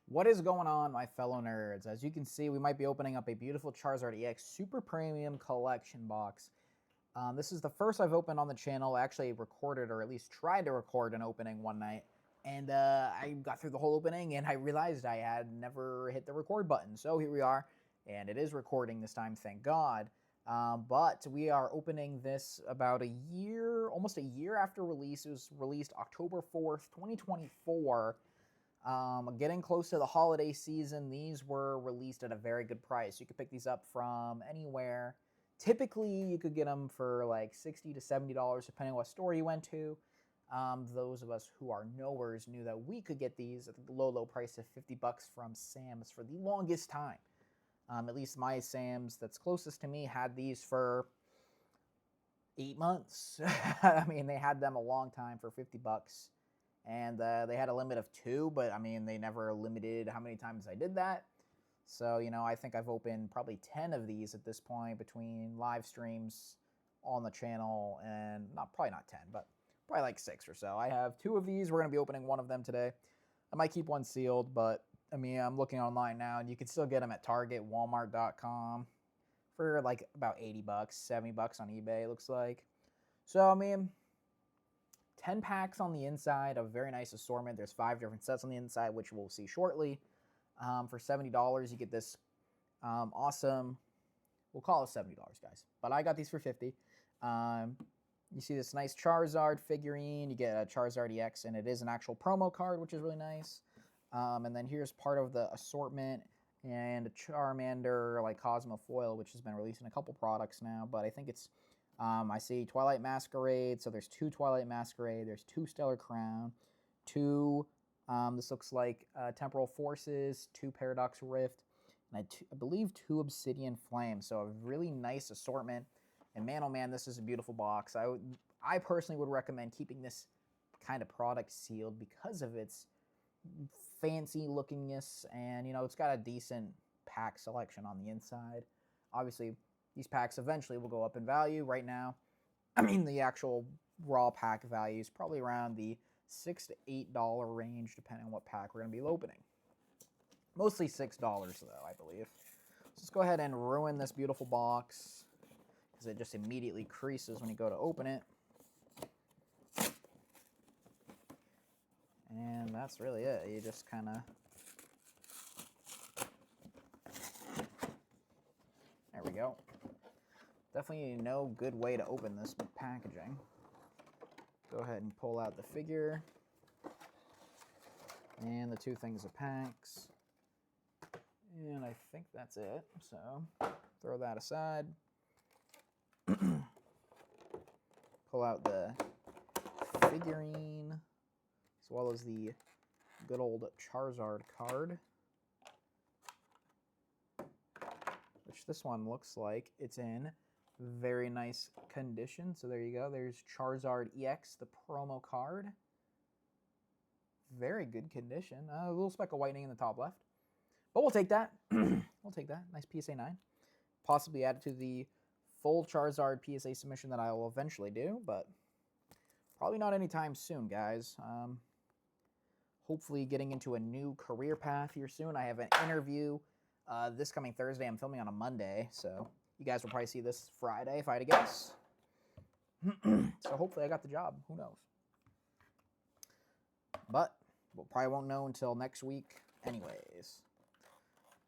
What is going on, my fellow nerds? As you can see, we might be opening up a beautiful Charizard EX Super Premium Collection box. This is the first I've opened on the channel. I actually recorded, or at least tried to record an opening one night. And I got through the whole opening, and I realized I had never hit the record button. So here we are, and it is recording this time, thank God. But we are opening this about a year, almost a year after release. It was released October 4th, 2024. Getting close to the holiday season, these were released at a very good price. You could pick these up from anywhere. Typically, you could get them for like $60 to $70, depending on what store you went to. Those of us who are knowers knew that we could get these at the low price of $50 from Sam's for the longest time. At least my Sam's that's closest to me had these for 8 months. I mean, they had them a long time for $50. And they had a limit of 2, but I mean, they never limited how many times I did that. So, you know, I think I've opened probably 10 of these at this point between live streams on the channel and probably not 10, but probably like 6 or so. I have 2 of these. We're going to be opening one of them today. I might keep one sealed, but I mean, I'm looking online now and you can still get them at Target, Walmart.com for like about $80, $70 on eBay, it looks like. So, I mean, 10 packs on the inside, a very nice assortment. There's 5 different sets on the inside, which we'll see shortly. For $70, you get this awesome, we'll call it $70, guys. But I got these for $50. You see this nice Charizard figurine. You get a Charizard EX, and it is an actual promo card, which is really nice. And then here's part of the assortment, and a Charmander, like Cosmo Foil, which has been released in a couple products now, but I think it's I see Twilight Masquerade, so there's 2 Twilight Masquerade, there's 2 Stellar Crown, 2, this looks like Temporal Forces, 2 Paradox Rift, and I believe 2 Obsidian Flame, so a really nice assortment, and man, oh man, this is a beautiful box. I personally would recommend keeping this kind of product sealed because of its fancy lookingness, and, you know, it's got a decent pack selection on the inside. Obviously, these packs eventually will go up in value. Right now, I mean, the actual raw pack value is probably around the $6 to $8 range, depending on what pack we're going to be opening. Mostly $6, though, I believe. So let's go ahead and ruin this beautiful box, because it just immediately creases when you go to open it. And that's really it. You just kind of... There we go. Definitely no good way to open this packaging. Go ahead and pull out the figure. And the 2 things of packs. And I think that's it. So, throw that aside. Pull out the figurine, as well as the good old Charizard card. Which this one looks like it's in very nice condition. So there you go. There's Charizard EX, the promo card. Very good condition. A little speck of whitening in the top left. But we'll take that. We'll take that. Nice PSA 9. Possibly add it to the full Charizard PSA submission that I will eventually do. But probably not anytime soon, guys. Hopefully getting into a new career path here soon. I have an interview this coming Thursday. I'm filming on a Monday, so you guys will probably see this Friday, if I had to guess. So hopefully I got the job. Who knows? But we'll probably won't know until next week anyways.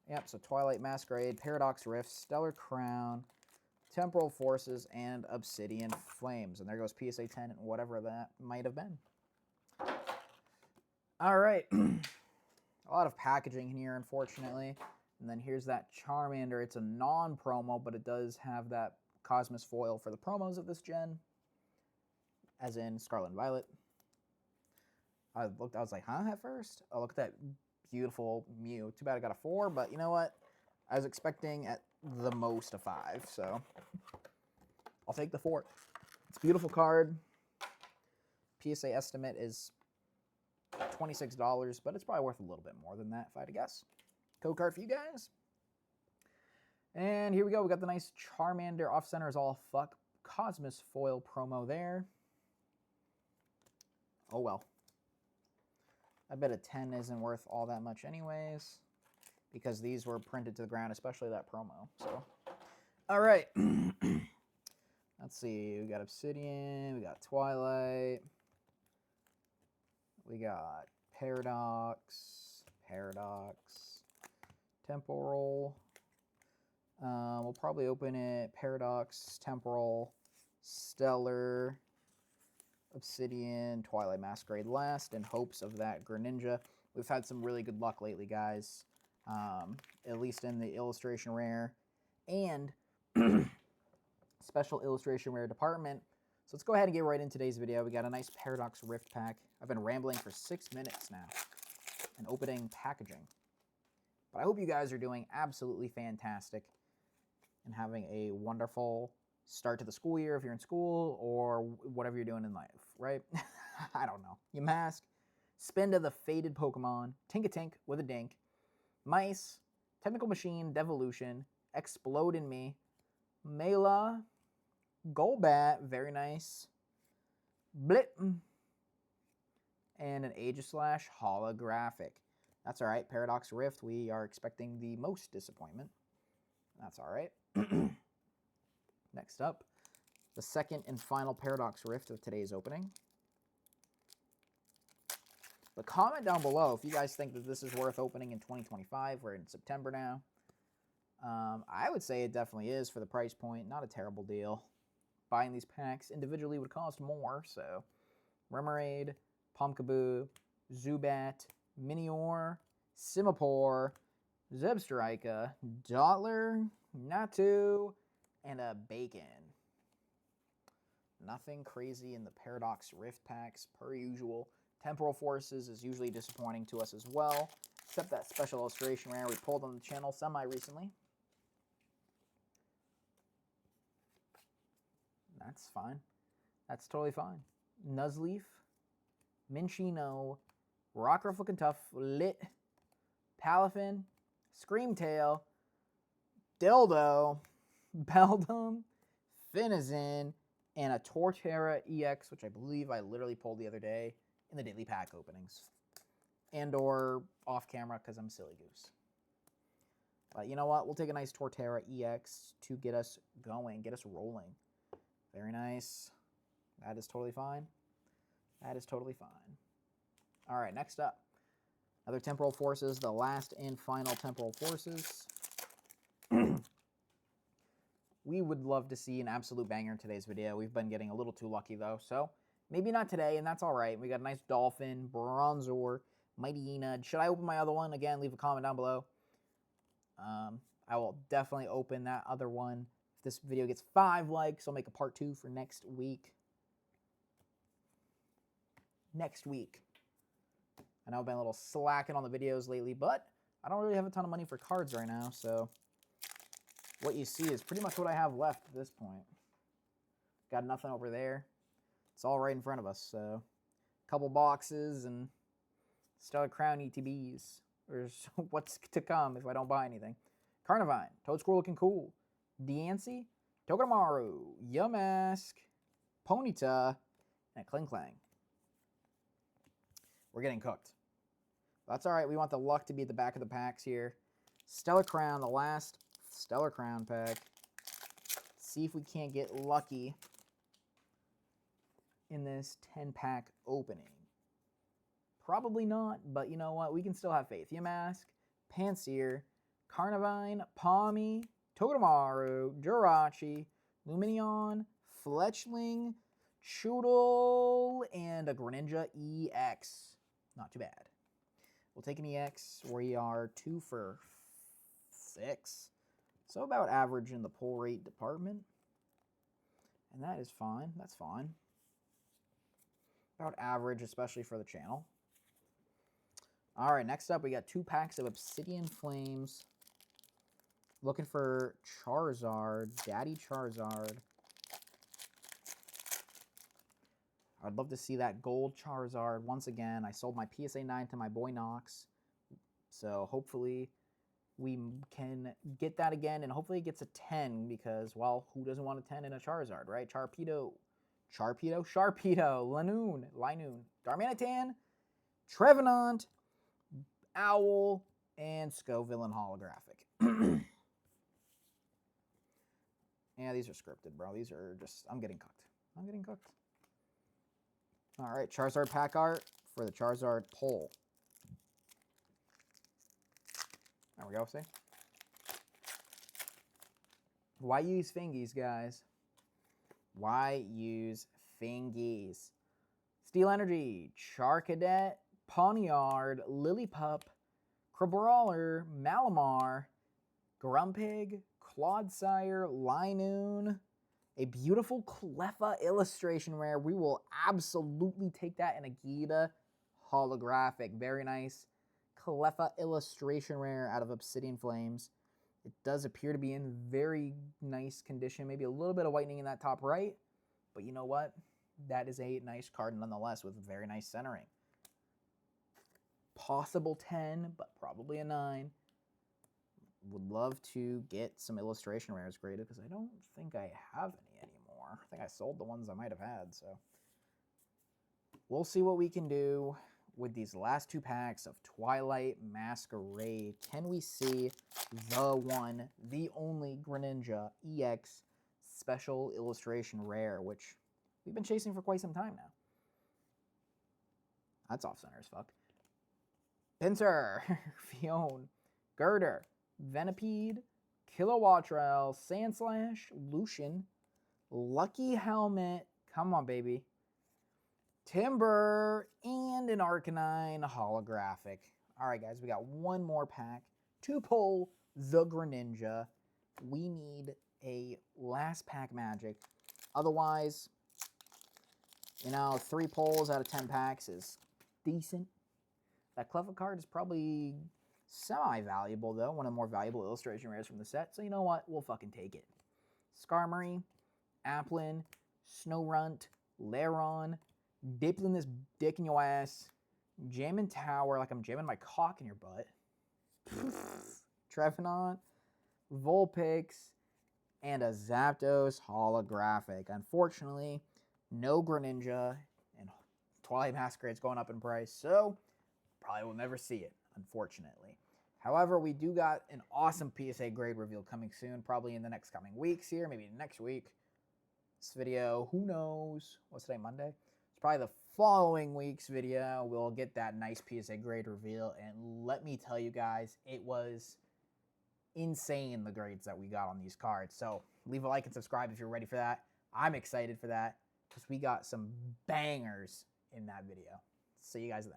Yep, so Twilight Masquerade, Paradox Rift, Stellar Crown, Temporal Forces, and Obsidian Flames. And there goes PSA 10 and whatever that might have been. All right. A lot of packaging here, unfortunately. And then here's that Charmander. It's a non-promo, but it does have that Cosmos foil for the promos of this gen, as in Scarlet and Violet. I was like, huh, at first? Oh, look at that beautiful Mew. Too bad I got a 4, but you know what? I was expecting at the most a 5, so I'll take the 4. It's a beautiful card. PSA estimate is $26, but it's probably worth a little bit more than that, if I had to guess. Code card for you guys. And here we go. We got the nice Charmander off-center is all fuck Cosmos foil promo there. Oh well. I bet a 10 isn't worth all that much anyways, because these were printed to the ground, especially that promo. So, all right. Let's see. We got Obsidian. We got Twilight. We got Paradox. Temporal. We'll probably open it Paradox, Temporal, Stellar, Obsidian, Twilight Masquerade last in hopes of that Greninja. We've had some really good luck lately, guys, at least in the illustration rare and special illustration rare department. So let's go ahead and get right into today's video. We got a nice Paradox Rift pack. I've been rambling for 6 minutes now and opening packaging. But I hope you guys are doing absolutely fantastic and having a wonderful start to the school year if you're in school or whatever you're doing in life, right? I don't know. You mask, spin to the faded Pokemon, Tink-a-Tink with a Dink, Mice, Technical Machine, Devolution, Explode in Me, Mela, Golbat, very nice, Blip, and an Aegislash holographic. That's all right. Paradox Rift, we are expecting the most disappointment. That's all right. Next up, the second and final Paradox Rift of today's opening. But comment down below if you guys think that this is worth opening in 2025. We're in September now. I would say it definitely is for the price point. Not a terrible deal. Buying these packs individually would cost more. So, Remoraid, Pumpkaboo, Zubat, Minior, Simipour, Zebstrika, Dottler, Natu, and a Bacon. Nothing crazy in the Paradox Rift packs, per usual. Temporal Forces is usually disappointing to us as well, except that special illustration rare we pulled on the channel semi-recently. That's fine. That's totally fine. Nuzleaf, Minchino, Rockruff looking tough, Lit, Palafin, Screamtail, Dildo, Beldum, Finizen, and a Torterra EX, which I believe I literally pulled the other day in the daily pack openings. And or off camera because I'm a silly goose. But you know what? We'll take a nice Torterra EX to get us going, get us rolling. Very nice. That is totally fine. That is totally fine. All right, next up. Another Temporal Forces, the last and final Temporal Forces. We would love to see an absolute banger in today's video. We've been getting a little too lucky, though, so maybe not today, and that's all right. We got a nice Dolphin, Bronzor, Mighty Enid. Should I open my other one? Again, leave a comment down below. I will definitely open that other one. If this video gets 5 likes, I'll make a part 2 for next week. I know I've been a little slacking on the videos lately, but I don't really have a ton of money for cards right now, so what you see is pretty much what I have left at this point. Got nothing over there. It's all right in front of us, so a couple boxes and Stellar Crown ETBs. Or what's to come if I don't buy anything. Carnivine, Toadsquirrel looking cool. Diancie, Togedemaru, Yamask, Ponyta, and a Klinklang. We're getting cooked. That's all right. We want the luck to be at the back of the packs here. Stellar Crown, the last Stellar Crown pack. See if we can't get lucky in this 10-pack opening. Probably not, but you know what? We can still have faith. Yamask, Pansear, Carnivine, Palmy, Togedemaru, Jirachi, Lumineon, Fletchling, Choodle, and a Greninja EX. Not too bad. We'll take an EX. We are 2 for 6. So about average in the pull rate department. And that is fine. That's fine. About average, especially for the channel. All right, next up, we got 2 packs of Obsidian Flames. Looking for Charizard, Daddy Charizard. I'd love to see that gold Charizard once again. I sold my PSA 9 to my boy Nox. So hopefully we can get that again, and hopefully it gets a 10 because, well, who doesn't want a 10 in a Charizard, right? Sharpedo, Lanoon, Darmanitan, Trevenant, Owl, and Scoville and holographic. Yeah, these are scripted, bro. These are just... I'm getting cooked. I'm getting cooked. All right, Charizard pack art for the Charizard pull. There we go, see? Why use fingies, guys? Why use fingies? Steel Energy, Charcadet, Pawniard, Lillipup, Crabrawler, Malamar, Grumpig, Clodsire, Linoon, a beautiful Cleffa illustration rare. We will absolutely take that in a Gita holographic. Very nice. Cleffa illustration rare out of Obsidian Flames. It does appear to be in very nice condition. Maybe a little bit of whitening in that top right. But you know what? That is a nice card nonetheless with very nice centering. Possible 10, but probably a 9. Would love to get some illustration rares graded because I don't think I have any anymore. I think I sold the ones I might have had, so we'll see what we can do with these last 2 packs of Twilight Masquerade. Can we see the one, the only Greninja EX special illustration rare, which we've been chasing for quite some time now? That's off center as fuck. Pinsir, Fion, Girder, Venipede, Kilowattrel, Sandslash, Lucian, Lucky Helmet, come on baby, Timber, and an Arcanine holographic. Alright guys, we got one more pack to pull the Greninja. We need a last pack magic. Otherwise, you know, 3 pulls out of 10 packs is decent. That Cleffa card is probably semi-valuable, though. One of the more valuable illustration rares from the set. So you know what? We'll fucking take it. Skarmory, Applin, Snorunt, Lairon, dipping this dick in your ass, jamming Tower like I'm jamming my cock in your butt. Trevenant, Vulpix, and a Zapdos holographic. Unfortunately, no Greninja, and Twilight Masquerade's going up in price, so probably will never see it, unfortunately. However, we do got an awesome PSA grade reveal coming soon, probably in the next coming weeks here, maybe next week. This video, who knows? What's today, Monday? It's probably the following week's video. We'll get that nice PSA grade reveal, and let me tell you guys, it was insane, the grades that we got on these cards. So leave a like and subscribe if you're ready for that. I'm excited for that because we got some bangers in that video. See you guys then.